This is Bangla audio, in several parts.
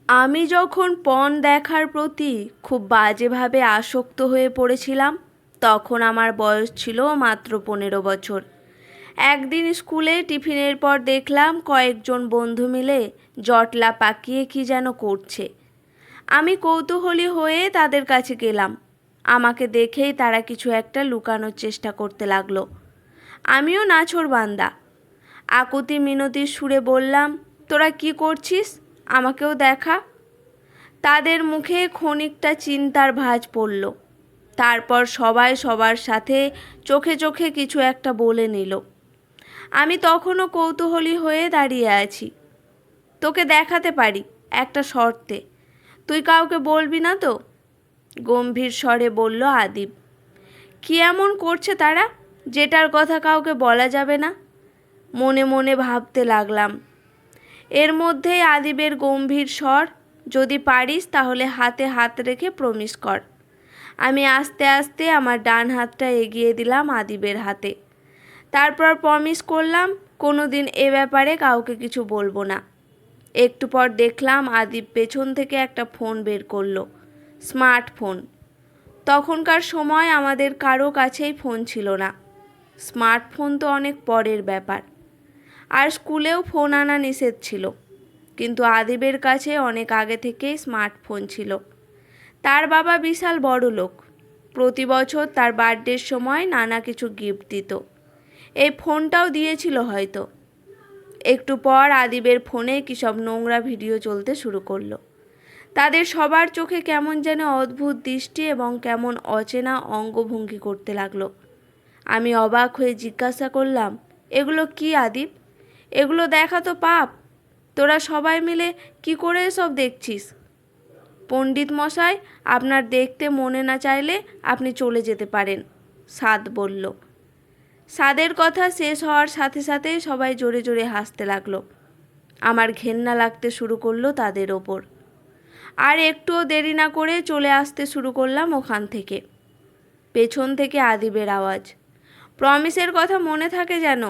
আমি যখন পণ দেখার প্রতি খুব বাজেভাবে আসক্ত হয়ে পড়েছিলাম তখন আমার বয়স ছিল মাত্র 15 বছর। একদিন স্কুলে টিফিনের পর দেখলাম কয়েকজন বন্ধু মিলে জটলা পাকিয়ে কি যেন করছে। আমি কৌতূহলী হয়ে তাদের কাছে গেলাম। আমাকে দেখেই তারা কিছু একটা লুকানোর চেষ্টা করতে লাগলো। আমিও নাছোড়বান্দা আকুতি মিনতির সুরে বললাম, তোরা কি করছিস, আমাকেও দেখা। তাদের মুখে ক্ষণিকটা চিন্তার ভাঁজ পড়ল। তারপর সবাই সবার সাথে চোখে চোখে কিছু একটা বলে নিল। আমি তখনও কৌতূহলী হয়ে দাঁড়িয়ে আছি। তোকে দেখাতে পারি, একটা শর্তে। তুই কাউকে বলবি না তো? গম্ভীর স্বরে বলল আদিব। কি এমন করছে তারা যেটার কথা কাউকে বলা যাবে না? মনে মনে ভাবতে লাগলাম। এর মধ্যেই আদিবের গম্ভীর স্বর, যদি পারিস তাহলে হাতে হাত রেখে প্রমিস কর। আমি আস্তে আস্তে আমার ডান হাতটা এগিয়ে দিলাম আদিবের হাতে। তারপর প্রমিস করলাম কোনো দিন এ ব্যাপারে কাউকে কিছু বলবো না। একটু পর দেখলাম আদিব পেছন থেকে একটা ফোন বের করলো, স্মার্টফোন। তখনকার সময় আমাদের কারো কাছেই ফোন ছিল না। স্মার্টফোন তো অনেক পরের ব্যাপার। আর স্কুলেও ফোন আনা নিষেধ ছিল, কিন্তু আদিবের কাছে অনেক আগে থেকেই স্মার্টফোন ছিল। তার বাবা বিশাল বড়লোক, প্রতি বছর তার বার্থডের সময় নানা কিছু গিফট দিত। এই ফোনটাও দিয়েছিল হয়তো। একটু পর আদিবের ফোনে কী সব নোংরা ভিডিও চলতে শুরু করলো। তাদের সবার চোখে কেমন যেন অদ্ভুত দৃষ্টি এবং কেমন অচেনা অঙ্গভঙ্গি করতে লাগলো। আমি অবাক হয়ে জিজ্ঞাসা করলাম, এগুলো কি আদিব? এগুলো দেখা তো পাপ। তোরা সবাই মিলে কি করে এসব দেখছিস? পণ্ডিত মশাই, আপনার দেখতে মনে না চাইলে আপনি চলে যেতে পারেন, সাদ বলল। সাদের কথা শেষ হওয়ার সাথে সাথে সবাই জোরে জোরে হাসতে লাগলো। আমার ঘেন্না লাগতে শুরু করলো তাদের ওপর। আর একটুও দেরি না করে চলে আসতে শুরু করলাম ওখান থেকে। পেছন থেকে আদিবের আওয়াজ, প্রমিসের কথা মনে থাকে যেন।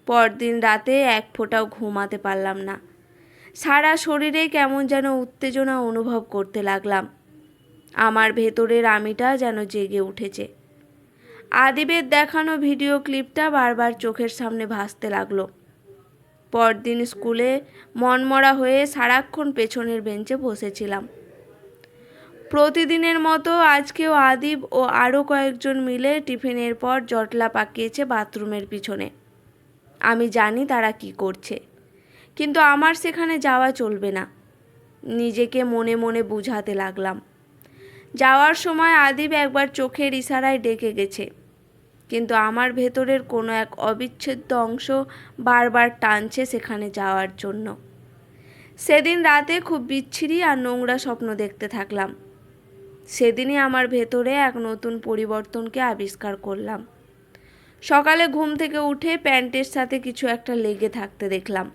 পরদিন রাতে এক ফোঁটাও ঘুমাতে পারলাম না। সারা শরীরে কেমন যেন উত্তেজনা অনুভব করতে লাগলাম। আমার ভেতরের আমিটা যেন জেগে উঠেছে। আদিবের দেখানো ভিডিও ক্লিপটা বারবার চোখের সামনে ভাসতে লাগলো। পরদিন স্কুলে মনমরা হয়ে সারাক্ষণ পেছনের বেঞ্চে বসেছিলাম। প্রতিদিনের মতো আজকেও আদিব ও আরও কয়েকজন মিলে টিফিনের পর জটলা পাকিয়েছে বাথরুমের পিছনে। আমি জানি তারা কি করছে, কিন্তু আমার সেখানে যাওয়া চলবে না। নিজেকে মনে মনে বুঝাতে লাগলাম। যাওয়ার সময় আদিব একবার চোখের ইশারায় ডেকে গেছে, কিন্তু আমার ভেতরের কোনো এক অবিচ্ছেদ্য অংশ বারবার টানছে সেখানে যাওয়ার জন্য। সেদিন রাতে খুব বিচ্ছিরি আর নোংরা স্বপ্ন দেখতে থাকলাম। সেদিনই আমার ভেতরে এক নতুন পরিবর্তনকে আবিষ্কার করলাম। সকালে ঘুম থেকে উঠে প্যান্টের সাথে কিছু একটা লেগে থাকতে দেখলাম।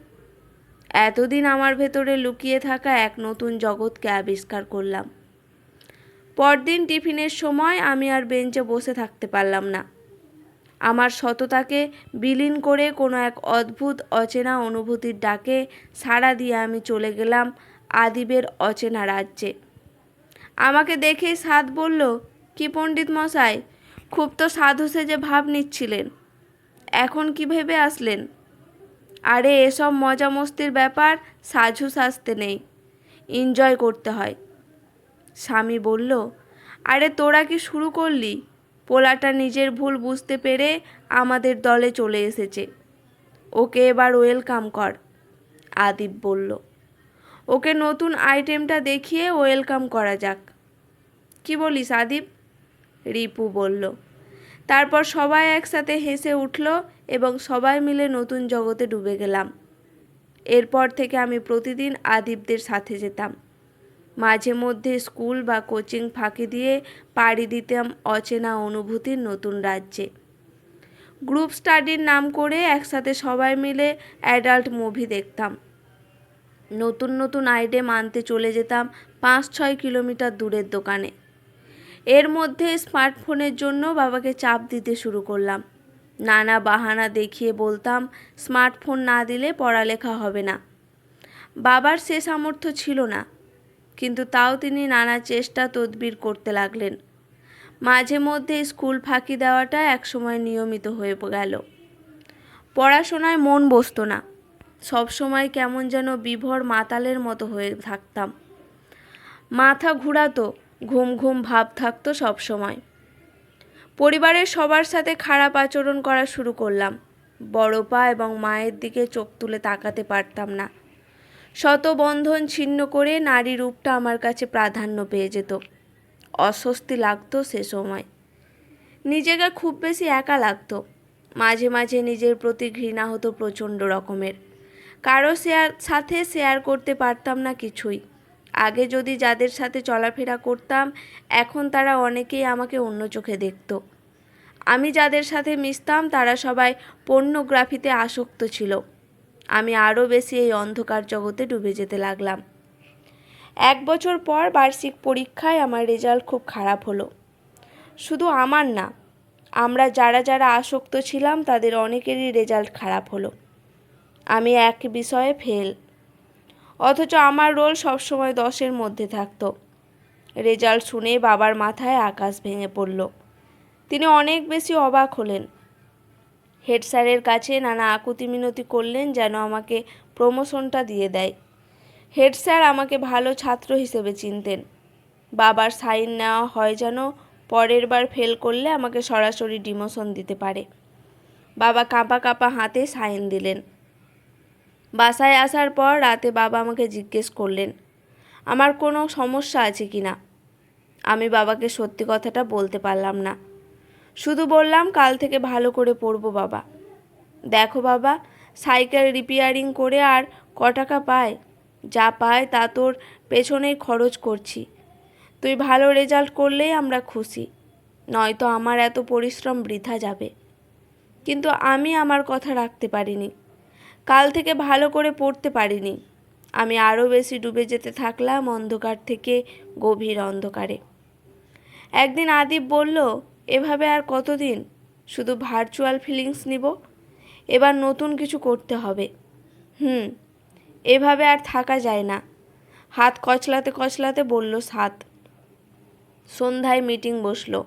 এতদিন আমার ভেতরে লুকিয়ে থাকা এক নতুন জগৎকে আবিষ্কার করলাম। পরদিন টিফিনের সময় আমি আর বেঞ্চে বসে থাকতে পারলাম না। আমার সততাকে বিলীন করে কোনো এক অদ্ভুত অচেনা অনুভূতির ডাকে সাড়া দিয়ে আমি চলে গেলাম আদিবের অচেনা রাজ্যে। আমাকে দেখে সাদ বলল, কি পণ্ডিত মশাই, খুব তো সাধু সেজে ভাব নিচ্ছিলেন, এখন কি ভেবে আসলেন? আরে এসব মজা মস্তির ব্যাপার সাজু সাজতে নেই, এনজয় করতে হয়। স্বামী বলল, আরে তোরা কি শুরু করলি? পোলাটা নিজের ভুল বুঝতে পেরে আমাদের দলে চলে এসেছে, ওকে এবার ওয়েলকাম কর। আদিব বলল, ওকে নতুন আইটেমটা দেখিয়ে ওয়েলকাম করা যাক। কি বলিস আদিব? রিপু বলল। তারপর সবাই একসাথে হেসে উঠল এবং সবাই মিলে নতুন জগতে ডুবে গেলাম। এরপর থেকে আমি প্রতিদিন আদিবদের সাথে যেতাম। মাঝে মধ্যে স্কুল বা কোচিং ফাঁকি দিয়ে পাড়ি দিতাম অচেনা অনুভূতির নতুন রাজ্যে। গ্রুপ স্টাডির নাম করে একসাথে সবাই মিলে অ্যাডাল্ট মুভি দেখতাম। নতুন নতুন আইটেম আনতে চলে যেতাম 5-6 কিলোমিটার দূরের দোকানে। এর মধ্যে স্মার্টফোনের জন্য বাবাকে চাপ দিতে শুরু করলাম। নানা বাহানা দেখিয়ে বলতাম স্মার্টফোন না দিলে পড়ালেখা হবে না। বাবার সে সামর্থ্য ছিল না, কিন্তু তাও তিনি নানা চেষ্টা তদবির করতে লাগলেন। মাঝে মধ্যে স্কুল ফাঁকি দেওয়াটা একসময় নিয়মিত হয়ে গেল। পড়াশোনায় মন বসতো না, সবসময় কেমন যেন বিভোর মাতালের মতো হয়ে থাকতাম। মাথা ঘুরাতো, ঘুম ঘুম ভাব থাকতো সবসময়। পরিবারের সবার সাথে খারাপ আচরণ করা শুরু করলাম। বড়পা এবং মায়ের দিকে চোখ তুলে তাকাতে পারতাম না। শত বন্ধন ছিন্ন করে নারী রূপটা আমার কাছে প্রাধান্য পেয়ে যেত। অস্বস্তি লাগতো সে সময়। নিজেকে খুব বেশি একা লাগতো। মাঝে মাঝে নিজের প্রতি ঘৃণা হতো প্রচণ্ড রকমের। কারো সাথে শেয়ার করতে পারতাম না কিছুই। আগে যদি যাদের সাথে চলাফেরা করতাম, এখন তারা অনেকেই আমাকে অন্য চোখে দেখত। আমি যাদের সাথে মিশতাম তারা সবাই পর্নোগ্রাফিতে আসক্ত ছিল। আমি আরও বেশি এই অন্ধকার জগতে ডুবে যেতে লাগলাম। 1 বছর পর বার্ষিক পরীক্ষায় আমার রেজাল্ট খুব খারাপ হলো। শুধু আমার না, আমরা যারা যারা আসক্ত ছিলাম তাদের অনেকেরই রেজাল্ট খারাপ হলো। আমি এক বিষয়ে ফেল, অথচ আমার রোল সবসময় 10-এর মধ্যে থাকতো। রেজাল্ট শুনে বাবার মাথায় আকাশ ভেঙে পড়ল। তিনি অনেক বেশি অবাক হলেন। হেড স্যারের কাছে নানা আকুতি মিনতি করলেন যেন আমাকে প্রমোশনটা দিয়ে দেয়। হেড স্যার আমাকে ভালো ছাত্র হিসেবে চিনতেন। বাবার সাইন নেওয়া হয় যেন পরের বার ফেল করলে আমাকে সরাসরি ডিমোশন দিতে পারে। বাবা কাঁপা কাঁপা হাতে সাইন দিলেন। বাসায় আসার পর রাতে বাবা আমাকে জিজ্ঞেস করলেন আমার কোনো সমস্যা আছে কি না। আমি বাবাকে সত্যি কথাটা বলতে পারলাম না। শুধু বললাম কাল থেকে ভালো করে পড়বো বাবা। দেখো বাবা, সাইকেল রিপেয়ারিং করে আর ক টাকা পায়? যা পায় তা তোর পেছনেই খরচ করছি। তুই ভালো রেজাল্ট করলেই আমরা খুশি, নয়তো আমার এত পরিশ্রম বৃথা যাবে। কিন্তু আমি আমার কথা রাখতে পারিনি। কাল থেকে ভালো করে পড়তে পারিনি। আমি আরও বেশি ডুবে যেতে থাকলাম অন্ধকার থেকে গভীর অন্ধকারে। একদিন আদিব বলল, এভাবে আর কতদিন শুধু ভার্চুয়াল ফিলিংস নিব? এবার নতুন কিছু করতে হবে। এভাবে আর থাকা যায় না। হাত কচলাতে কচলাতে বলল সাত। সন্ধ্যায় মিটিং বসলো।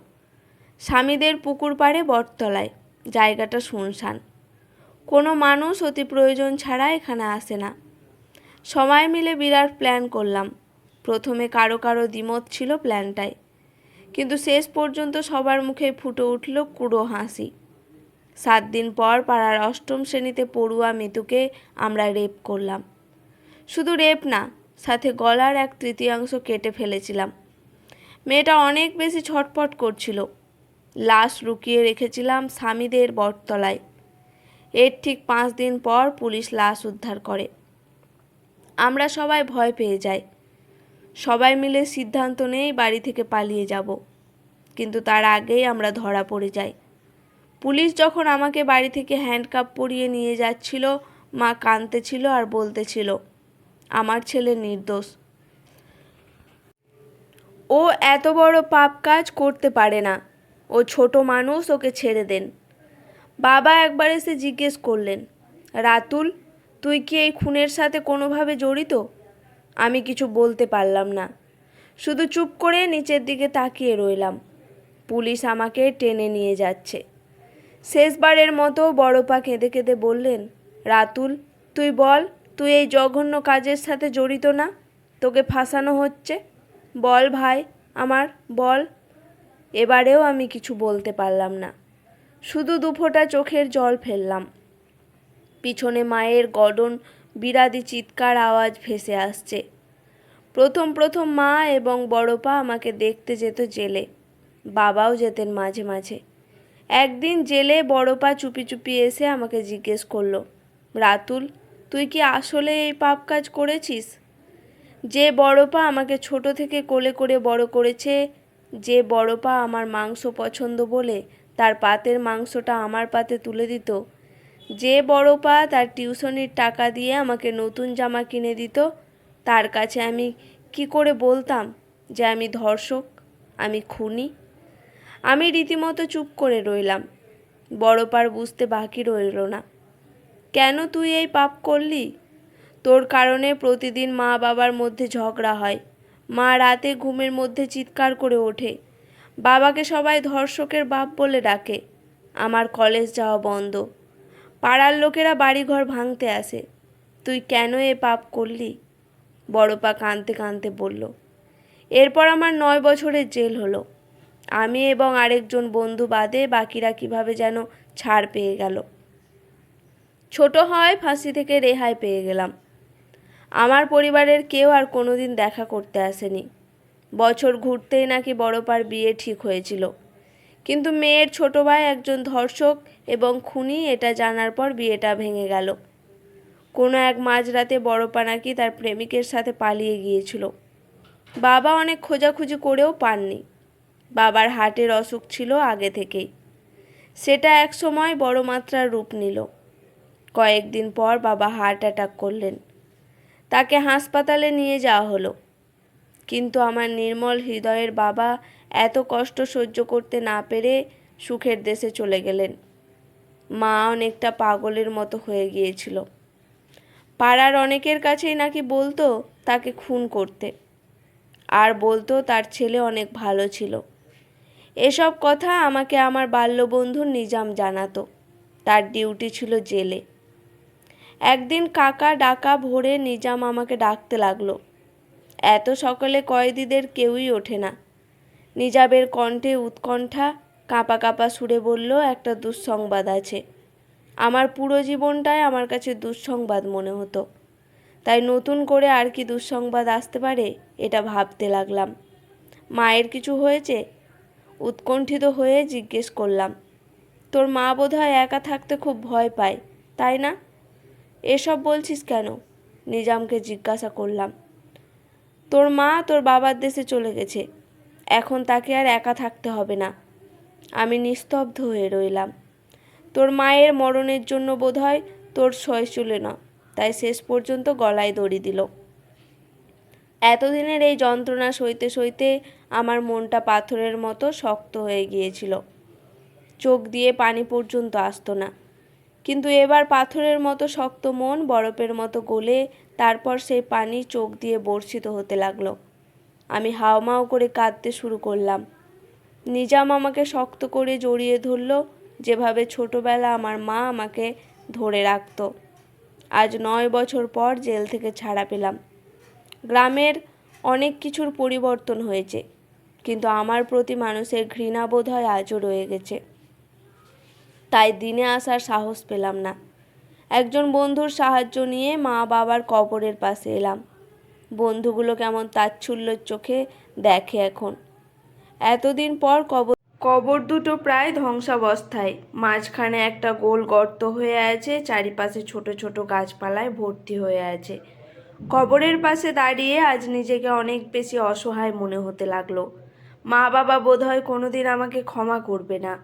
স্বামীদের পুকুর পাড়ে বটতলায়। জায়গাটা শুনশান। কোনো মানুষ অতি প্রয়োজন ছাড়া এখানে আসে না। সবাই মিলে বিরাট প্ল্যান করলাম। প্রথমে কারো কারো দ্বিমত ছিল প্ল্যানটায়, কিন্তু শেষ পর্যন্ত সবার মুখে ফুটে উঠল কুড়ো হাসি। 7 দিন পর পাড়ার 8ম শ্রেণীতে পড়ুয়া মিতুকে আমরা রেপ করলাম। শুধু রেপ না, সাথে গলার 1/3 কেটে ফেলেছিলাম। মেয়েটা অনেক বেশি ছটফট করছিল। লাশ লুকিয়ে রেখেছিলাম স্বামীদের বটতলায়। এর ঠিক 5 দিন পর পুলিশ লাশ উদ্ধার করে। আমরা সবাই ভয় পেয়ে যাই। সবাই মিলে সিদ্ধান্ত নেই বাড়ি থেকে পালিয়ে যাব, কিন্তু তার আগেই আমরা ধরা পড়ে যাই। পুলিশ যখন আমাকে বাড়ি থেকে হ্যান্ডকাপ পরিয়ে নিয়ে যাচ্ছিল, মা কাঁদতেছিল আর বলতেছিল আমার ছেলে নির্দোষ, ও এত বড় পাপ কাজ করতে পারে না, ও ছোট মানুষ, ওকে ছেড়ে দেন। বাবা একবার এসে জিজ্ঞেস করলেন, রাতুল, তুই কি এই খুনের সাথে কোনোভাবে জড়িত? আমি কিছু বলতে পারলাম না, শুধু চুপ করে নিচের দিকে তাকিয়ে রইলাম। পুলিশ আমাকে টেনে নিয়ে যাচ্ছে। শেষবারের মতো বড়পা কেঁদে কেঁদে বললেন, রাতুল, তুই বল, তুই এই জঘন্য কাজের সাথে জড়িত না? তোকে ফাঁসানো হচ্ছে, বল ভাই আমার, বল। এবারেও আমি কিছু বলতে পারলাম না, শুধু 2 ফোঁটা চোখের জল ফেললাম। পিছনে মায়ের গর্জন বিরাদি চিৎকার আওয়াজ ভেসে আসছে। প্রথম প্রথম মা এবং বড়পা আমাকে দেখতে যেত জেলে। বাবাও যেতেন মাঝে মাঝে। একদিন জেলে বড়পা চুপি চুপি এসে আমাকে জিজ্ঞেস করলো, রাতুল, তুই কি আসলে এই পাপ কাজ করেছিস? যে বড়পা আমাকে ছোট থেকে কোলে করে বড় করেছে, যে বড়পা আমার মাংস পছন্দ বলে তার পাতের মাংসটা আমার পাতে তুলে দিত, যে বড়পা তার টিউশনির টাকা দিয়ে আমাকে নতুন জামা কিনে দিত, তার কাছে আমি কি করে বলতাম যে আমি ধর্ষক, আমি খুনি? আমি রীতিমতো চুপ করে রইলাম। বড়পার বুঝতে বাকি রইল না। কেন তুই এই পাপ করলি? তোর কারণে প্রতিদিন মা বাবার মধ্যে ঝগড়া হয়। মা রাতে ঘুমের মধ্যে চিৎকার করে ওঠে। বাবাকে সবাই ধর্ষকের বাপ বলে ডাকে। আমার কলেজ যাওয়া বন্ধ। পাড়ার লোকেরা বাড়িঘর ভাঙতে আসে। তুই কেন এ পাপ করলি? বড়পা কাঁদতে কাঁদতে বলল। এরপর আমার 9 বছরের জেল হলো। আমি এবং আরেকজন বন্ধু বাদে বাকিরা কিভাবে যেন ছাড় পেয়ে গেল। ছোট হয় ফাঁসি থেকে রেহাই পেয়ে গেলাম। আমার পরিবারের কেউ আর কোনোদিন দেখা করতে আসেনি। বছর ঘুরতেই নাকি বড়পার বিয়ে ঠিক হয়েছিল, কিন্তু মেয়ের ছোট ভাই একজন ধর্ষক এবং খুনি, এটা জানার পর বিয়েটা ভেঙে গেল। কোনো এক মাঝরাতে বড়পা নাকি তার প্রেমিকের সাথে পালিয়ে গিয়েছিল। বাবা অনেক খোঁজাখুঁজি করেও পাননি। বাবার হার্টের অসুখ ছিল আগে থেকেই। সেটা এক সময় বড় মাত্রার রূপ নিল। কয়েকদিন পর বাবা হার্ট অ্যাটাক করলেন। তাকে হাসপাতালে নিয়ে যাওয়া হলো। কিন্তু আমার নির্মল হৃদয়ের বাবা এত কষ্ট সহ্য করতে না পেরে সুখের দেশে চলে গেলেন। মা অনেকটা পাগলের মতো হয়ে গিয়েছিল। পাড়ার অনেকের কাছেই নাকি বলতো তাকে খুন করতে, আর বলতো তার ছেলে অনেক ভালো ছিল। এসব কথা আমাকে আমার বাল্যবন্ধু নিজাম জানাতো। তার ডিউটি ছিল জেলে। একদিন কাকা ডাকা ভোরে নিজাম আমাকে ডাকতে লাগলো। এত সকালে কয়েদিদের কেউই ওঠে না। নিজামের কণ্ঠে উৎকণ্ঠা, কাঁপা কাঁপা সুরে বলল, একটা দুঃসংবাদ আছে। আমার পুরো জীবনটাই আমার কাছে দুঃসংবাদ মনে হতো, তাই নতুন করে আর কি দুঃসংবাদ আসতে পারে এটা ভাবতে লাগলাম। মায়ের কিছু হয়েছে? উৎকণ্ঠিত হয়ে জিজ্ঞেস করলাম। তোর মা বোধহয় একা থাকতে খুব ভয় পায়, তাই না? এসব বলছিস কেন? নিজামকে জিজ্ঞাসা করলাম। তোর মা তোর বাবার দেশে চলে গেছে, এখন তাকে আর একা থাকতে হবে না। আমি নিস্তব্ধ হয়ে রইলাম। তোর মায়ের মরণের জন্য বোধহয় তোর সয় ছিল না, তাই শেষ পর্যন্ত গলায় দড়ি দিল। এতদিনের এই যন্ত্রণা সইতে সইতে আমার মনটা পাথরের মতো শক্ত হয়ে গিয়েছিল। চোখ দিয়ে পানি পর্যন্ত আসতো না। কিন্তু এবার পাথরের মতো শক্ত মন বরফের মতো গলে তারপর সেই পানি চোখ দিয়ে বর্ষিত হতে লাগলো। আমি হাউমাউ করে কাঁদতে শুরু করলাম। নিজাম আমাকে শক্ত করে জড়িয়ে ধরল, যেভাবে ছোটবেলা আমার মা আমাকে ধরে রাখত। আজ 9 বছর পর জেল থেকে ছাড়া পেলাম। গ্রামের অনেক কিছুর পরিবর্তন হয়েছে, কিন্তু আমার প্রতি মানুষের ঘৃণা বোধহয় আজও রয়ে গেছে। তাই দিনে আসার সাহস পেলাম না। একজন বন্ধুর সাহায্য নিয়ে মা বাবার কবরের পাশে এলাম। বন্ধুগুলো কেমন তাচ্ছল্যের চোখে দেখে এখন। এতদিন পর কবর দুটো প্রায় ধ্বংসাবস্থায়। মাঝখানে একটা গোল গর্ত হয়ে আছে, চারিপাশে ছোট ছোট গাছপালায় ভর্তি হয়ে আছে। কবরের পাশে দাঁড়িয়ে আজ নিজেকে অনেক বেশি অসহায় মনে হতে লাগলো। মা বাবা বোধহয় কোনোদিন আমাকে ক্ষমা করবে না।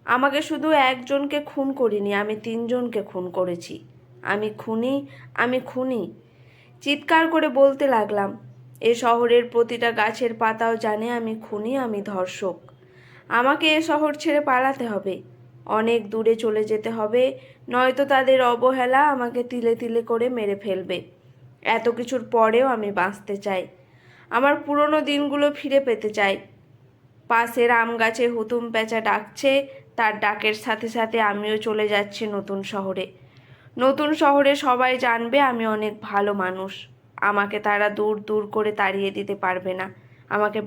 আমাকে শুধু একজনকে খুন করিনি, আমি 3 জনকে খুন করেছি। আমি খুনি, আমি খুনি। চিৎকার করে বলতে লাগলাম। এ শহরের প্রতিটা গাছের পাতাও জানে আমি খুনি, আমি ধর্ষক। আমাকে এ শহর ছেড়ে পালাতে হবে, অনেক দূরে চলে যেতে হবে, নয়তো তাদের অবহেলা আমাকে তিলে তিলে করে মেরে ফেলবে। এত কিছুর পরেও আমি বাঁচতে চাই। আমার পুরনো দিনগুলো ফিরে পেতে চাই। পাশের আম গাছে হুতুম প্যাঁচা ডাকছে, তার ডাকের সাথে সাথে আমিও চলে যাচ্ছি নতুন শহরে। নতুন শহরে সবাই জানবে আমি অনেক ভালো মানুষ। আমাকে তারা দূর দূর করে তাড়িয়ে দিতে পারবে না। আমাকে